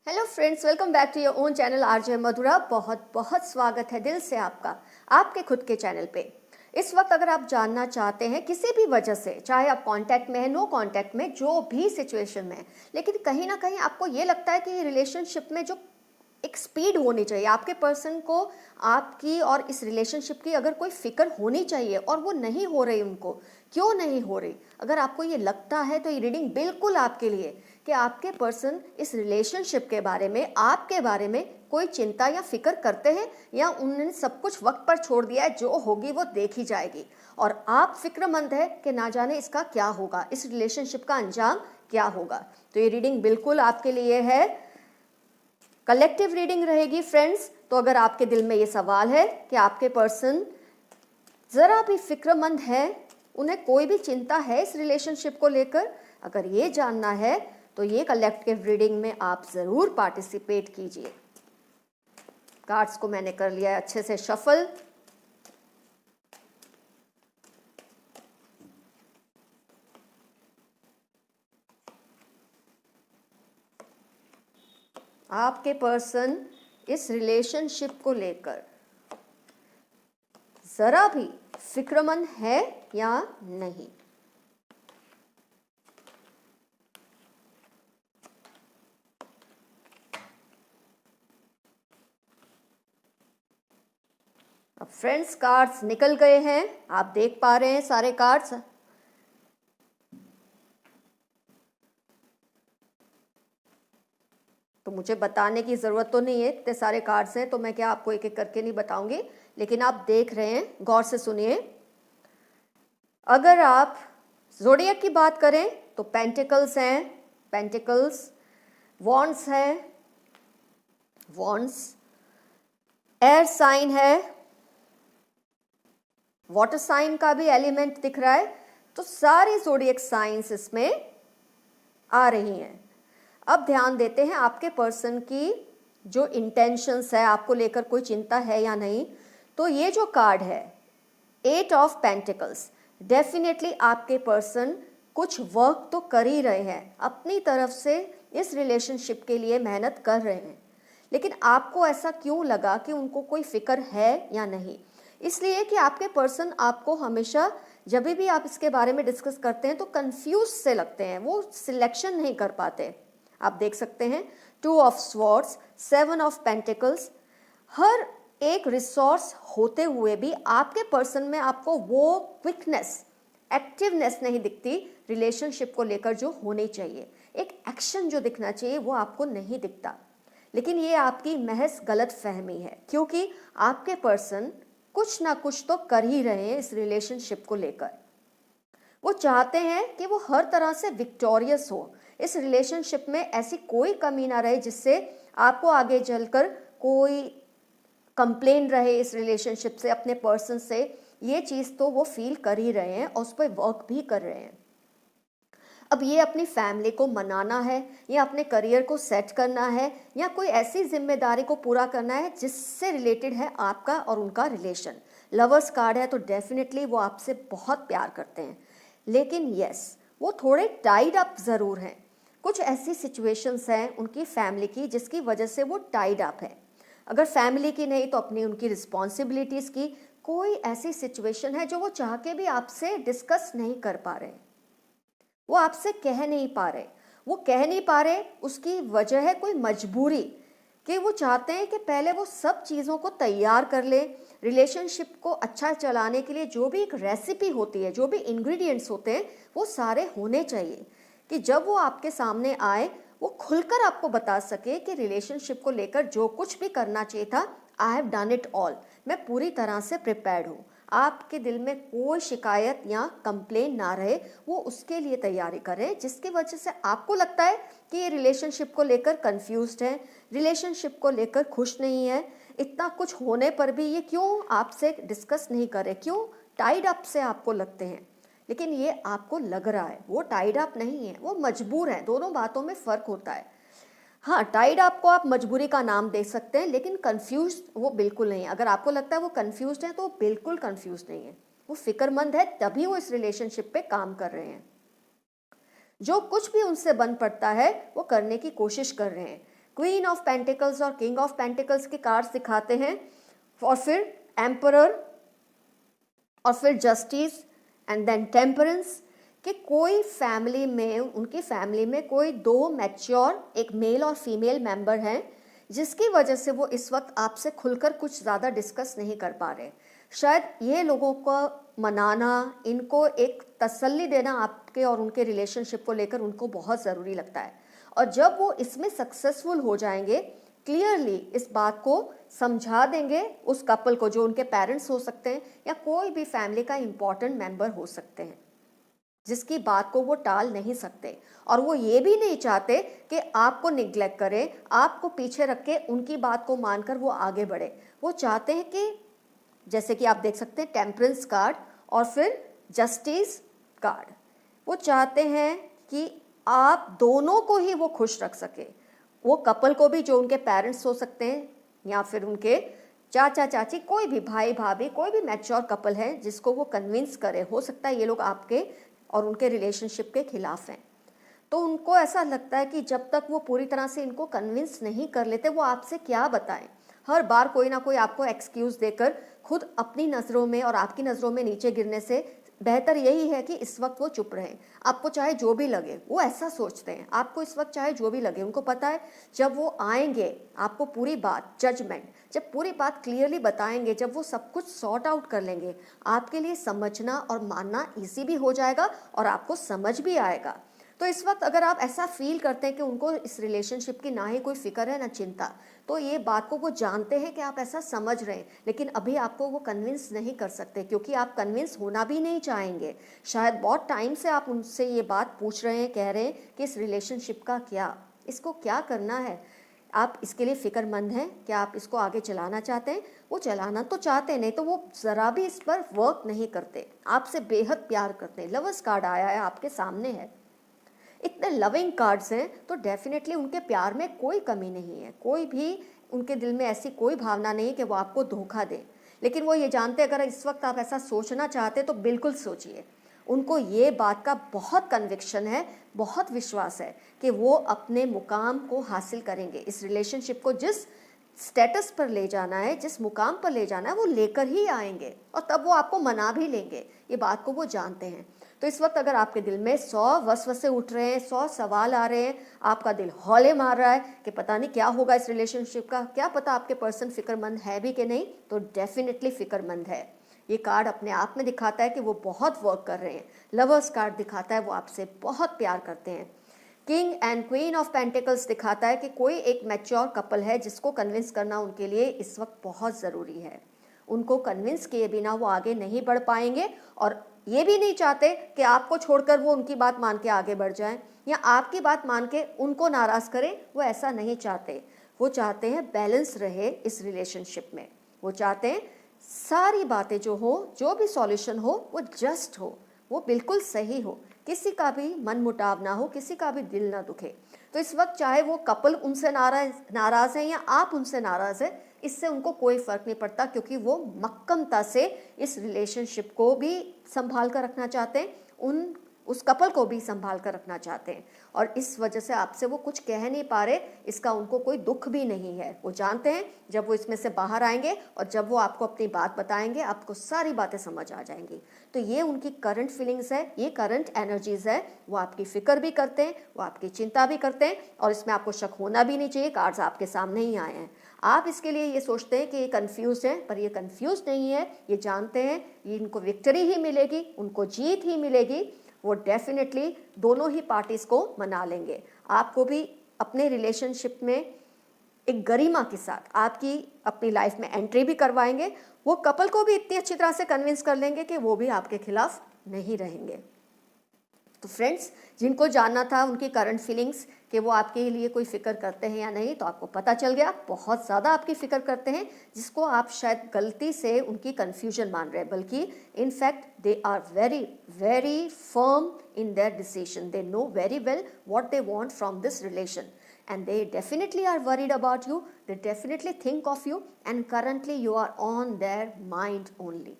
Hello friends, welcome back to your own channel RJ Madhura. बहुत बहुत स्वागत है दिल से आपका आपके खुद के चैनल पे। इस वक्त अगर आप जानना चाहते हैं किसी भी वजह से, चाहे आप कांटेक्ट में है, नो कांटेक्ट में, जो भी सिचुएशन में है, लेकिन कहीं ना कहीं आपको ये लगता है कि रिलेशनशिप में जो एक स्पीड होनी चाहिए, आपके पर्सन को आपकी और इस रिलेशनशिप की अगर कोई फिक्र होनी चाहिए और वो नहीं हो रही, उनको क्यों नहीं हो रही, अगर आपको ये लगता है तो ये रीडिंग बिल्कुल आपके लिए कि आपके पर्सन इस रिलेशनशिप के बारे में, आपके बारे में कोई चिंता या फिक्र करते हैं या उन्होंने सब कुछ वक्त पर छोड़ दिया है, जो होगी वो देखी जाएगी और आप फिक्रमंद है कि ना जाने इसका क्या होगा, इस रिलेशनशिप का अंजाम क्या होगा। तो ये रीडिंग बिल्कुल आपके लिए है, कलेक्टिव रीडिंग रहेगी फ्रेंड्स। तो अगर आपके दिल में ये सवाल है कि आपके पर्सन जरा भी फिक्रमंद है, उन्हें कोई भी चिंता है इस रिलेशनशिप को लेकर, अगर ये जानना है तो ये कलेक्टिव रीडिंग में आप जरूर पार्टिसिपेट कीजिए। कार्ड्स को मैंने कर लिया है अच्छे से शफल। आपके पर्सन इस रिलेशनशिप को लेकर जरा भी फिक्रमंद है या नहीं। अब फ्रेंड्स कार्ड्स निकल गए हैं, आप देख पा रहे हैं सारे कार्ड्स। तो मुझे बताने की ज़रूरत तो नहीं है, इतने सारे कार्ड्स हैं तो मैं क्या आपको एक एक करके नहीं बताऊंगी, लेकिन आप देख रहे हैं, गौर से सुनिए। अगर आप ज़ोडिएक की बात करें तो पेंटिकल्स हैं, पेंटिकल्स, वॉन्ड्स है, वॉन्ड्स, एयर साइन है, वाटर साइन का भी एलिमेंट दिख रहा है, तो सारी ज़ोडिएक साइंस इसमें आ रही हैं। अब ध्यान देते हैं आपके पर्सन की जो इंटेंशंस है, आपको लेकर कोई चिंता है या नहीं। तो ये जो कार्ड है, 8 ऑफ पेंटिकल्स, डेफिनेटली आपके पर्सन कुछ वर्क तो कर ही रहे हैं, अपनी तरफ से इस रिलेशनशिप के लिए मेहनत कर रहे हैं, लेकिन आपको ऐसा क्यों लगा कि उनको कोई फिक्र है या नहीं? इसलिए कि आपके पर्सन आपको हमेशा जब भी आप इसके बारे में डिस्कस करते हैं तो कंफ्यूज से लगते हैं, वो सिलेक्शन नहीं कर पाते। आप देख सकते हैं 2 ऑफ स्वॉर्ड्स, 7 ऑफ पेंटिकल्स, हर एक रिसोर्स होते हुए भी आपके पर्सन में आपको वो क्विकनेस, एक्टिवनेस नहीं दिखती रिलेशनशिप को लेकर जो होनी चाहिए, एक एक्शन जो दिखना चाहिए वो आपको नहीं दिखता। लेकिन ये आपकी महज गलत फहमी है, क्योंकि आपके पर्सन कुछ ना कुछ तो कर ही रहे हैं इस रिलेशनशिप को लेकर। वो चाहते हैं कि वो हर तरह से विक्टोरियस हो, इस रिलेशनशिप में ऐसी कोई कमी ना रहे जिससे आपको आगे चलकर कोई कंप्लेन रहे इस रिलेशनशिप से, अपने पर्सन से। ये चीज़ तो वो फील कर ही रहे हैं और उस पर वर्क भी कर रहे हैं। अब ये अपनी फैमिली को मनाना है या अपने करियर को सेट करना है या कोई ऐसी जिम्मेदारी को पूरा करना है जिससे रिलेटेड है आपका और उनका रिलेशन। लवर्स कार्ड है तो डेफिनेटली वो आपसे बहुत प्यार करते हैं, लेकिन यस, वो थोड़े टाइड अप ज़रूर हैं। कुछ ऐसी सिचुएशंस हैं उनकी फैमिली की जिसकी वजह से वो टाइड अप है। अगर फैमिली की नहीं तो अपनी उनकी रिस्पॉन्सिबिलिटीज़ की कोई ऐसी सिचुएशन है जो वो चाह के भी आपसे डिस्कस नहीं कर पा रहे, वो आपसे कह नहीं पा रहे। वो कह नहीं पा रहे, उसकी वजह है कोई मजबूरी, कि वो चाहते हैं कि पहले वो सब चीज़ों को तैयार कर ले। रिलेशनशिप को अच्छा चलाने के लिए जो भी एक रेसिपी होती है, जो भी इंग्रेडिएंट्स होते हैं, वो सारे होने चाहिए कि जब वो आपके सामने आए वो खुलकर आपको बता सके कि रिलेशनशिप को लेकर जो कुछ भी करना चाहिए था, I have done it all, मैं पूरी तरह से प्रिपेयर्ड हूँ। आपके दिल में कोई शिकायत या कंप्लेन ना रहे, वो उसके लिए तैयारी करें जिसकी वजह से आपको लगता है कि ये रिलेशनशिप को लेकर कंफ्यूज्ड है, रिलेशनशिप को लेकर खुश नहीं है। इतना कुछ होने पर भी ये क्यों आपसे डिस्कस नहीं करे, क्यों टाइड अप से आपको लगते हैं। लेकिन ये आपको लग रहा है, वो टाइड अप नहीं है, वो मजबूर है। दोनों बातों में फ़र्क होता है। हाँ, टाइड आपको आप मजबूरी का नाम दे सकते हैं, लेकिन कंफ्यूज वो बिल्कुल नहीं है। अगर आपको लगता है वो कंफ्यूज है तो वो बिल्कुल कंफ्यूज नहीं है, वो फिक्रमंद है, तभी वो इस रिलेशनशिप पे काम कर रहे हैं। जो कुछ भी उनसे बन पड़ता है वो करने की कोशिश कर रहे हैं। क्वीन ऑफ पेंटिकल्स और किंग ऑफ पेंटिकल्स के कार्ड्स दिखाते हैं, और फिर एम्परर, और फिर जस्टिस एंड देन टेम्परेंस, कि कोई फैमिली में, उनकी फैमिली में कोई दो मैच्योर, एक मेल और फीमेल मेंबर हैं, जिसकी वजह से वो इस वक्त आपसे खुलकर कुछ ज़्यादा डिस्कस नहीं कर पा रहे। शायद ये लोगों को मनाना, इनको एक तसल्ली देना आपके और उनके रिलेशनशिप को लेकर उनको बहुत ज़रूरी लगता है। और जब वो इसमें सक्सेसफुल हो जाएंगे, क्लियरली इस बात को समझा देंगे उस कपल को, जो उनके पेरेंट्स हो सकते हैं या कोई भी फैमिली का इम्पॉर्टेंट मेंबर हो सकते हैं, जिसकी बात को वो टाल नहीं सकते। और वो ये भी नहीं चाहते कि आपको निग्लेक्ट करें, आपको पीछे रख के उनकी बात को मानकर वो आगे बढ़े। वो चाहते हैं कि, जैसे कि आप देख सकते हैं टेम्परेंस कार्ड और फिर जस्टिस कार्ड, वो चाहते हैं कि आप दोनों को ही वो खुश रख सके, वो कपल को भी, जो उनके पेरेंट्स हो सकते हैं या फिर उनके चाचा चाची, कोई भी भाई भाभी, कोई भी मैच्योर कपल है जिसको वो कन्विंस करे। हो सकता है ये लोग आपके और उनके रिलेशनशिप के खिलाफ हैं, तो उनको ऐसा लगता है कि जब तक वो पूरी तरह से इनको कन्विंस नहीं कर लेते, वो आपसे क्या बताएं। हर बार कोई ना कोई आपको एक्सक्यूज़ देकर खुद अपनी नज़रों में और आपकी नज़रों में नीचे गिरने से बेहतर यही है कि इस वक्त वो चुप रहें। आपको चाहे जो भी लगे, वो ऐसा सोचते हैं, आपको इस वक्त चाहे जो भी लगे, उनको पता है जब वो आएंगे आपको पूरी बात, जजमेंट, जब पूरी बात क्लियरली बताएंगे, जब वो सब कुछ सॉर्ट आउट कर लेंगे, आपके लिए समझना और मानना ईजी भी हो जाएगा और आपको समझ भी आएगा। तो इस वक्त अगर आप ऐसा फील करते हैं कि उनको इस रिलेशनशिप की ना ही कोई फिक्र है ना चिंता, तो ये बात को वो जानते हैं कि आप ऐसा समझ रहे हैं, लेकिन अभी आपको वो कन्विंस नहीं कर सकते, क्योंकि आप कन्विंस होना भी नहीं चाहेंगे। शायद बहुत टाइम से आप उनसे ये बात पूछ रहे हैं, कह रहे हैं कि इस रिलेशनशिप का क्या, इसको क्या करना है, आप इसके लिए फ़िक्रमंद हैं, क्या आप इसको आगे चलाना चाहते हैं। वो चलाना तो चाहते हैं, नहीं तो वो ज़रा भी इस पर वर्क नहीं करते, आपसे बेहद प्यार करते हैं। लवर्स कार्ड आया है, आपके सामने है, इतने लविंग कार्ड्स हैं, तो डेफिनेटली उनके प्यार में कोई कमी नहीं है, कोई भी उनके दिल में ऐसी कोई भावना नहीं कि वो आपको धोखा दें। लेकिन वो ये जानते हैं, अगर इस वक्त आप ऐसा सोचना चाहते तो बिल्कुल सोचिए। उनको ये बात का बहुत कन्विक्शन है, बहुत विश्वास है कि वो अपने मुकाम को हासिल करेंगे। इस रिलेशनशिप को जिस स्टेटस पर ले जाना है, जिस मुकाम पर ले जाना है, वो लेकर ही आएंगे, और तब वो आपको मना भी लेंगे, ये बात को वो जानते हैं। तो इस वक्त अगर आपके दिल में 100 वसवसे उठ रहे हैं, 100 सवाल आ रहे हैं, आपका दिल हौले मार रहा है कि पता नहीं क्या होगा इस रिलेशनशिप का, क्या पता आपके पर्सन फिक्रमंद है भी कि नहीं, तो डेफिनेटली फिक्रमंद है। ये कार्ड अपने आप में दिखाता है कि वो बहुत वर्क कर रहे हैं। लवर्स कार्ड दिखाता है वो आपसे बहुत प्यार करते हैं। King and queen of pentacles दिखाता है कि कोई एक मैच्योर कपल है जिसको कन्विंस करना उनके लिए इस वक्त बहुत ज़रूरी है। उनको कन्विंस किए बिना वो आगे नहीं बढ़ पाएंगे, और ये भी नहीं चाहते कि आपको छोड़कर वो उनकी बात मान के आगे बढ़ जाएं या आपकी बात मान के उनको नाराज़ करें। वो ऐसा नहीं चाहते, वो चाहते हैं बैलेंस रहे इस रिलेशनशिप में। वो चाहते हैं सारी बातें जो हो, जो भी सॉल्यूशन हो, वो जस्ट हो, वो बिल्कुल सही हो, किसी का भी मन मुटाव ना हो, किसी का भी दिल ना दुखे। तो इस वक्त चाहे वो कपल उनसे नाराज़ है या आप उनसे नाराज़ है, इससे उनको कोई फ़र्क नहीं पड़ता, क्योंकि वो मक्कमता से इस रिलेशनशिप को भी संभाल कर रखना चाहते हैं, उस कपल को भी संभाल कर रखना चाहते हैं। और इस वजह से आपसे वो कुछ कह नहीं पा रहे, इसका उनको कोई दुख भी नहीं है। वो जानते हैं जब वो इसमें से बाहर आएंगे और जब वो आपको अपनी बात बताएंगे, आपको सारी बातें समझ आ जाएंगी। तो ये उनकी करंट फीलिंग्स है, ये करंट एनर्जीज है। वो आपकी फ़िक्र भी करते हैं, वो आपकी चिंता भी करते हैं, और इसमें आपको शक होना भी नहीं चाहिए। कार्ड्स आपके सामने ही आए हैं। आप इसके लिए ये सोचते हैं कि ये कन्फ्यूज़ है, पर ये कन्फ्यूज़ नहीं है। ये जानते हैं ये इनको विक्ट्री ही मिलेगी, उनको जीत ही मिलेगी। वो डेफिनेटली दोनों ही पार्टीज़ को मना लेंगे। आपको भी अपने रिलेशनशिप में एक गरिमा के साथ आपकी अपनी लाइफ में एंट्री भी करवाएंगे। वो कपल को भी इतनी अच्छी तरह से कन्विंस कर लेंगे कि वो भी आपके खिलाफ नहीं रहेंगे। तो फ्रेंड्स, जिनको जानना था उनकी करंट फीलिंग्स कि वो आपके लिए कोई फ़िक्र करते हैं या नहीं, तो आपको पता चल गया, बहुत ज़्यादा आपकी फ़िक्र करते हैं, जिसको आप शायद गलती से उनकी कन्फ्यूजन मान रहे हैं, बल्कि in fact they are very very firm in their decision. They know very well what they want from this relation, and they definitely are worried about you, they definitely think of you, and currently you are on their mind only.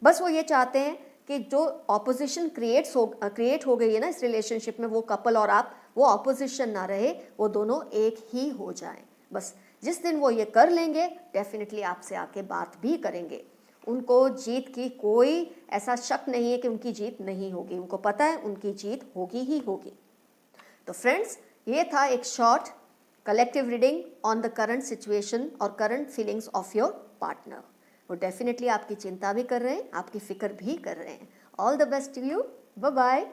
बस वो ये चाहते हैं कि जो opposition create हो गई है ना इस रिलेशनशिप में, वो कपल और आप, वो ऑपोजिशन ना रहे, वो दोनों एक ही हो जाएं। बस जिस दिन वो ये कर लेंगे डेफिनेटली आपसे आके बात भी करेंगे। उनको जीत की कोई ऐसा शक नहीं है कि उनकी जीत नहीं होगी, उनको पता है उनकी जीत होगी ही होगी। तो फ्रेंड्स, ये था एक short collective reading on the current situation और current feelings of your partner. वो डेफिनेटली आपकी चिंता भी कर रहे हैं, आपकी फिक्र भी कर रहे हैं। All the best to you, bye bye.